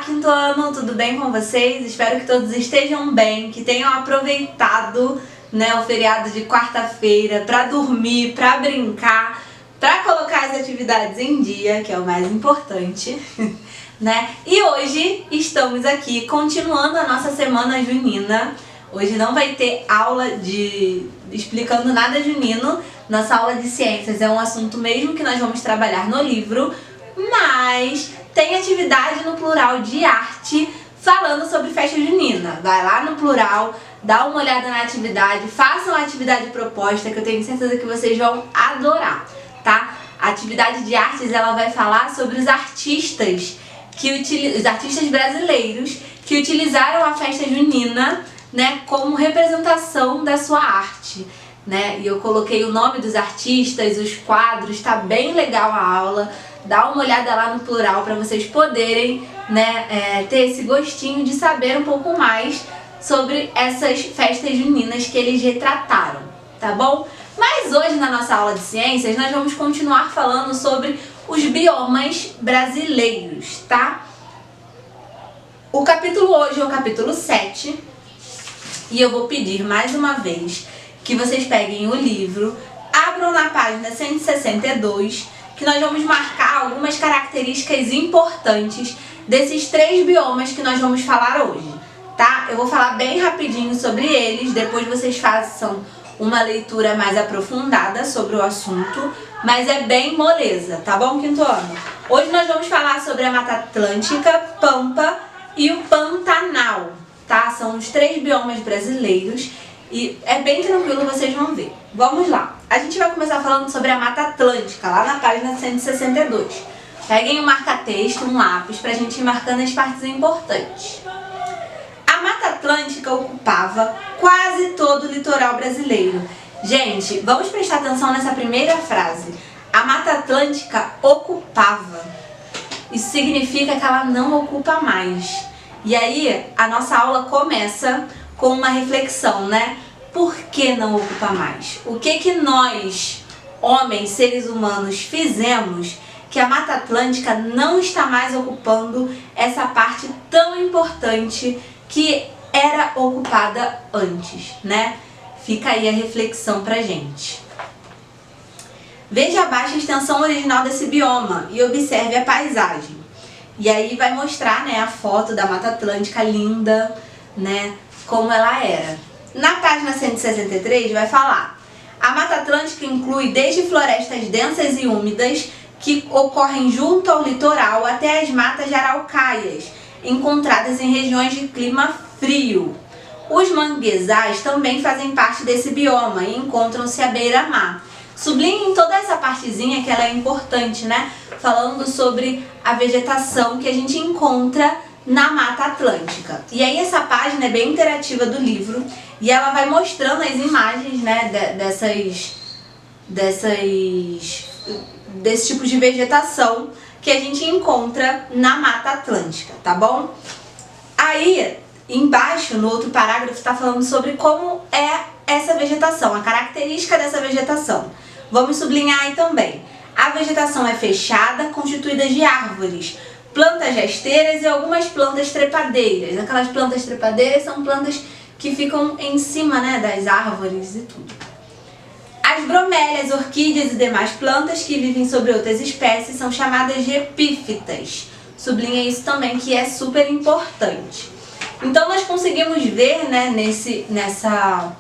quinto ano, tudo bem com vocês? Espero que todos estejam bem, que tenham aproveitado, né, o feriado de quarta-feira para dormir, para brincar, para colocar as atividades em dia, que é o mais importante, né? E hoje estamos aqui continuando a nossa semana junina. Hoje não vai ter aula de explicando nada junino. Nossa aula de ciências é um assunto mesmo que nós vamos trabalhar no livro, mas tem atividade no plural de arte falando sobre festa junina. Vai lá no plural, dá uma olhada na atividade, façam a atividade proposta que eu tenho certeza que vocês vão adorar, tá? A atividade de artes, ela vai falar sobre os artistas brasileiros que utilizaram a festa junina, né, como representação da sua arte, né? E eu coloquei o nome dos artistas, os quadros, tá bem legal a aula. Dá uma olhada lá no plural para vocês poderem, né, ter esse gostinho de saber um pouco mais sobre essas festas juninas que eles retrataram, tá bom? Mas hoje na nossa aula de ciências nós vamos continuar falando sobre os biomas brasileiros, tá? O capítulo hoje é o capítulo 7 e eu vou pedir mais uma vez que vocês peguem o livro, abram na página 162, que nós vamos marcar algumas características importantes desses 3 biomas que nós vamos falar hoje, tá? Eu vou falar bem rapidinho sobre eles, depois vocês façam uma leitura mais aprofundada sobre o assunto, mas é bem moleza, tá bom, quinto ano? Hoje nós vamos falar sobre a Mata Atlântica, Pampa e o Pantanal, tá? São os 3 biomas brasileiros e é bem tranquilo, vocês vão ver. Vamos lá. A gente vai começar falando sobre a Mata Atlântica, lá na página 162. Peguem um marca-texto, um lápis, pra gente ir marcando as partes importantes. A Mata Atlântica ocupava quase todo o litoral brasileiro. Gente, vamos prestar atenção nessa primeira frase. A Mata Atlântica ocupava. Isso significa que ela não ocupa mais. E aí, a nossa aula começa com uma reflexão, né? Por que não ocupa mais? O que nós, homens, seres humanos, fizemos que a Mata Atlântica não está mais ocupando essa parte tão importante que era ocupada antes, né? Fica aí a reflexão pra gente. Veja abaixo a extensão original desse bioma e observe a paisagem. E aí vai mostrar, né, a foto da Mata Atlântica linda, né, como ela era. Na página 163 vai falar: a Mata Atlântica inclui desde florestas densas e úmidas que ocorrem junto ao litoral até as matas de araucárias, encontradas em regiões de clima frio. Os manguezais também fazem parte desse bioma e encontram-se à beira-mar. Sublinhem toda essa partezinha que ela é importante, né? Falando sobre a vegetação que a gente encontra na Mata Atlântica. E aí essa página é bem interativa do livro e ela vai mostrando as imagens, né, desse tipo de vegetação que a gente encontra na Mata Atlântica, tá bom? Aí, embaixo, no outro parágrafo, está falando sobre como é essa vegetação, a característica dessa vegetação. Vamos sublinhar aí também. A vegetação é fechada, constituída de árvores, plantas rasteiras e algumas plantas trepadeiras. Aquelas plantas trepadeiras são plantas que ficam em cima, né, das árvores e tudo. As bromélias, orquídeas e demais plantas que vivem sobre outras espécies são chamadas de epífitas. Sublinha isso também, que é super importante. Então nós conseguimos ver, né, nessa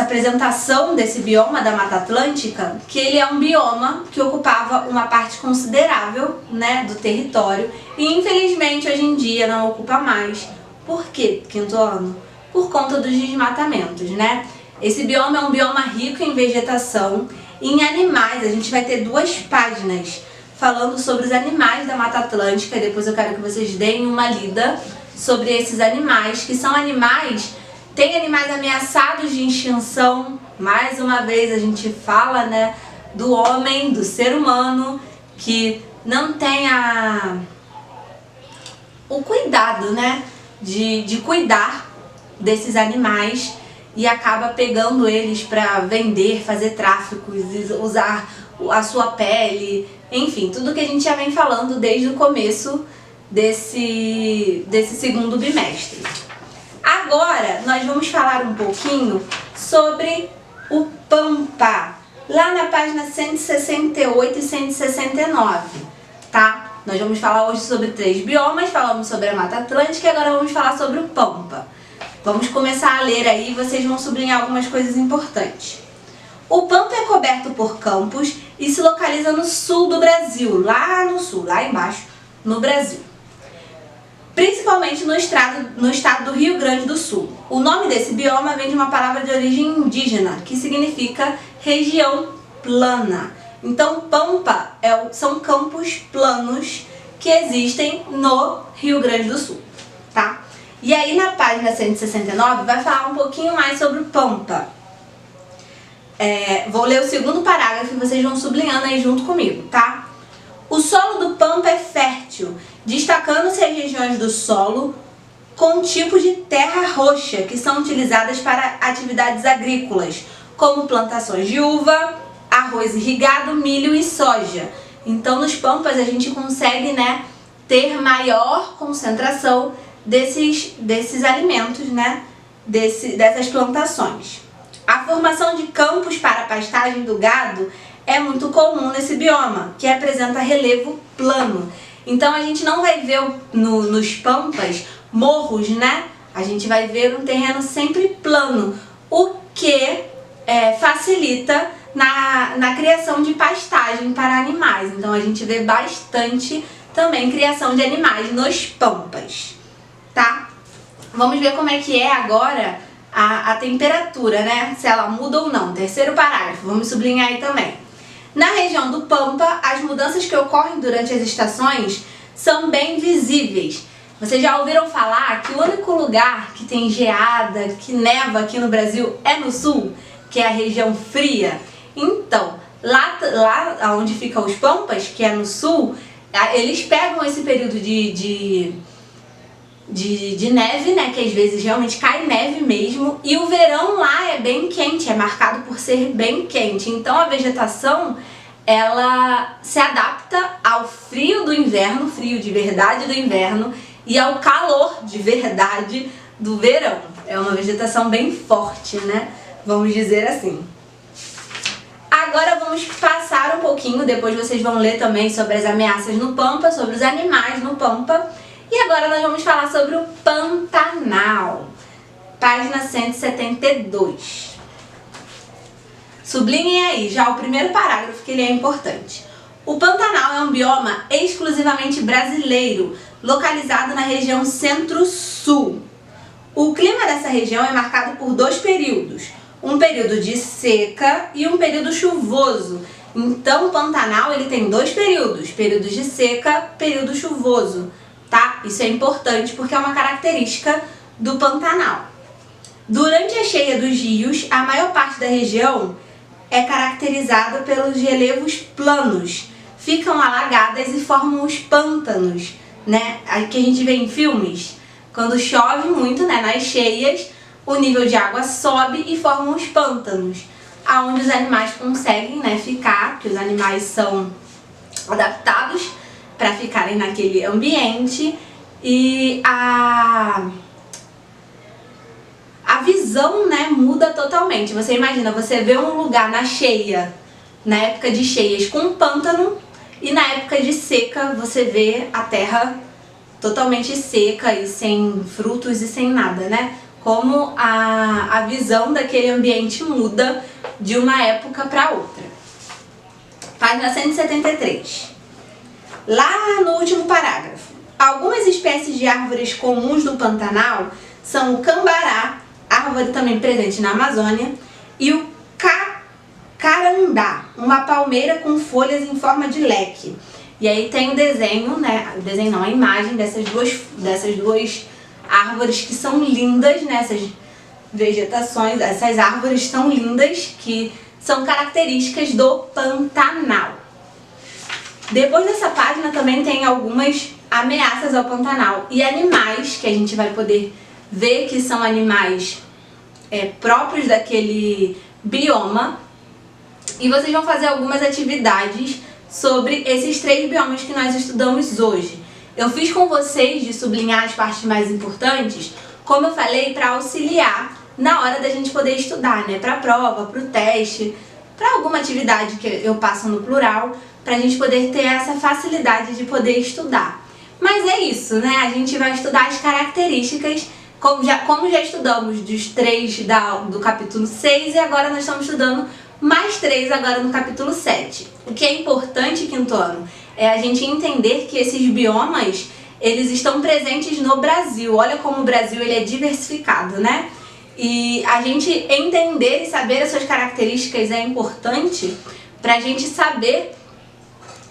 apresentação desse bioma da Mata Atlântica, que ele é um bioma que ocupava uma parte considerável, né, do território e infelizmente hoje em dia não ocupa mais. Por quê, quinto ano? Por conta dos desmatamentos, né? Esse bioma é um bioma rico em vegetação e em animais. A gente vai ter 2 páginas falando sobre os animais da Mata Atlântica e depois eu quero que vocês deem uma lida sobre esses animais, que são animais. Tem animais ameaçados de extinção. Mais uma vez a gente fala, né, do homem, do ser humano, que não tem o cuidado, né, de cuidar desses animais e acaba pegando eles para vender, fazer tráficos, usar a sua pele, enfim, tudo que a gente já vem falando desde o começo desse segundo bimestre. Agora nós vamos falar um pouquinho sobre o Pampa, lá na página 168 e 169, tá? Nós vamos falar hoje sobre 3 biomas, falamos sobre a Mata Atlântica e agora vamos falar sobre o Pampa. Vamos começar a ler aí, vocês vão sublinhar algumas coisas importantes. O Pampa é coberto por campos e se localiza no sul do Brasil, lá no sul, lá embaixo, no Brasil. Principalmente no estado do Rio Grande do Sul. O nome desse bioma vem de uma palavra de origem indígena, que significa região plana. Então, Pampa são campos planos que existem no Rio Grande do Sul, tá? E aí na página 169 vai falar um pouquinho mais sobre o Pampa. Vou ler o segundo parágrafo e vocês vão sublinhando aí junto comigo, tá? O solo do Pampa é fértil, destacando-se as regiões do solo com tipos de terra roxa que são utilizadas para atividades agrícolas, como plantações de uva, arroz irrigado, milho e soja. Então nos Pampas a gente consegue, né, ter maior concentração desses alimentos, né, dessas plantações. A formação de campos para a pastagem do gado é muito comum nesse bioma, que apresenta relevo plano. Então a gente não vai ver nos Pampas morros, né? A gente vai ver um terreno sempre plano, o que facilita na criação de pastagem para animais. Então a gente vê bastante também criação de animais nos Pampas, tá? Vamos ver como é que é agora a temperatura, né? Se ela muda ou não. Terceiro parágrafo, vamos sublinhar aí também. Na região do Pampa, as mudanças que ocorrem durante as estações são bem visíveis. Vocês já ouviram falar que o único lugar que tem geada, que neva aqui no Brasil é no sul, que é a região fria? Então, lá onde ficam os Pampas, que é no sul, eles pegam esse período de neve, né, que às vezes realmente cai neve mesmo, e o verão lá é bem quente, é marcado por ser bem quente. Então a vegetação, ela se adapta ao frio do inverno, frio de verdade do inverno, e ao calor de verdade do verão. É uma vegetação bem forte, né, vamos dizer assim. Agora vamos passar um pouquinho, depois vocês vão ler também sobre as ameaças no Pampa, sobre os animais no Pampa. E agora nós vamos falar sobre o Pantanal, página 172. Sublinhem aí já o primeiro parágrafo, que ele é importante. O Pantanal é um bioma exclusivamente brasileiro, localizado na região centro-sul. O clima dessa região é marcado por 2 períodos, um período de seca e um período chuvoso. Então o Pantanal ele tem 2 períodos, períodos de seca, período chuvoso. Tá? Isso é importante porque é uma característica do Pantanal. Durante a cheia dos rios, a maior parte da região é caracterizada pelos relevos planos. Ficam alagadas e formam os pântanos, né? Que a gente vê em filmes. Quando chove muito, né, nas cheias, o nível de água sobe e formam os pântanos, aonde os animais conseguem, né, ficar, porque os animais são adaptados para ficarem naquele ambiente, e a visão, né, muda totalmente. Você imagina, você vê um lugar na cheia, na época de cheias, com um pântano, e na época de seca você vê a terra totalmente seca e sem frutos e sem nada, né? Como a visão daquele ambiente muda de uma época para outra. Página 173. Lá no último parágrafo, algumas espécies de árvores comuns do Pantanal são o cambará, árvore também presente na Amazônia, e o carandá, uma palmeira com folhas em forma de leque. E aí tem o desenho, né? O desenho não, a imagem dessas duas árvores que são lindas, né? Essas vegetações, essas árvores tão lindas que são características do Pantanal. Depois dessa página também tem algumas ameaças ao Pantanal e animais que a gente vai poder ver que são animais próprios daquele bioma, e vocês vão fazer algumas atividades sobre esses 3 biomas que nós estudamos hoje. Eu fiz com vocês de sublinhar as partes mais importantes, como eu falei, para auxiliar na hora da gente poder estudar, né? Para a prova, para o teste, para alguma atividade que eu passo no plural, para a gente poder ter essa facilidade de poder estudar. Mas é isso, né? A gente vai estudar as características, como já estudamos dos 3 do capítulo 6 e agora nós estamos estudando mais 3 agora no capítulo 7. O que é importante, quinto ano, é a gente entender que esses biomas, eles estão presentes no Brasil. Olha como o Brasil ele é diversificado, né? E a gente entender e saber as suas características é importante para a gente saber,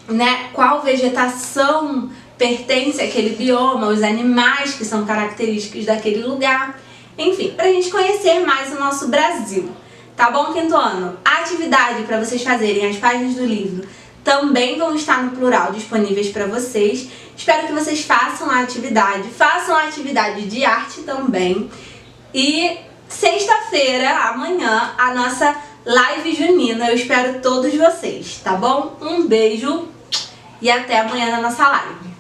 né, qual vegetação pertence àquele bioma, os animais que são característicos daquele lugar. Enfim, para a gente conhecer mais o nosso Brasil. Tá bom, quinto ano? A atividade para vocês fazerem, as páginas do livro, também vão estar no plural disponíveis para vocês. Espero que vocês façam a atividade de arte também. E sexta-feira, amanhã, a nossa live junina. Eu espero todos vocês, tá bom? Um beijo e até amanhã na nossa live.